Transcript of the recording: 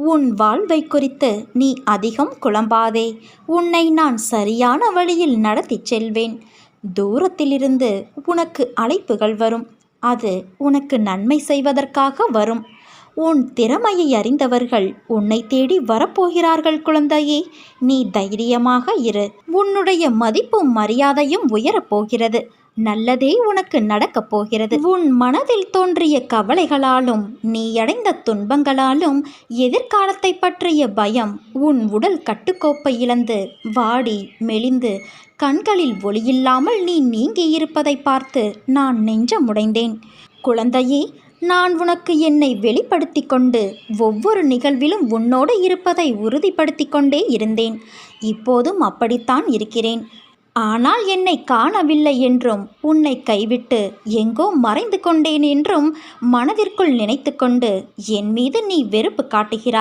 உன் வாழ்வை குறித்து நீ அதிகம் குழம்பாதே. உன்னை நான் சரியான வழியில் நடத்திச் செல்வேன். தூரத்திலிருந்து உனக்கு அழைப்புகள் வரும். அது உனக்கு நன்மை செய்வதற்காக வரும். உன் திறமையை அறிந்தவர்கள் உன்னை தேடி வரப்போகிறார்கள் குழந்தையே. நீ தைரியமாக இரு. உன்னுடைய மதிப்பும் மரியாதையும் உயரப்போகிறது. நல்லதே உனக்கு நடக்கப் போகிறது. உன் மனதில் தோன்றிய கவலைகளாலும் நீ அடைந்த துன்பங்களாலும் எதிர்காலத்தை பற்றிய பயம் உன் உடல் கட்டுக்கோப்பை இழந்து வாடி மெலிந்து கண்களில் ஒளியில்லாமல் நீ நீங்கியிருப்பதை பார்த்து நான் நெஞ்சமுடைந்தேன். குழந்தையே, நான் உனக்கு என்னை வெளிப்படுத்தி கொண்டு ஒவ்வொரு நிகழ்விலும் உன்னோடு இருப்பதை உறுதிப்படுத்தி கொண்டே இருந்தேன். இப்போதும் அப்படித்தான் இருக்கிறேன். ஆனால் என்னை காணவில்லை என்றும் உன்னை கைவிட்டு எங்கோ மறைந்து கொண்டேன் என்றும் மனதிற்குள் நினைத்து கொண்டு என் மீது நீ வெறுப்பு காட்டுகிறாய்.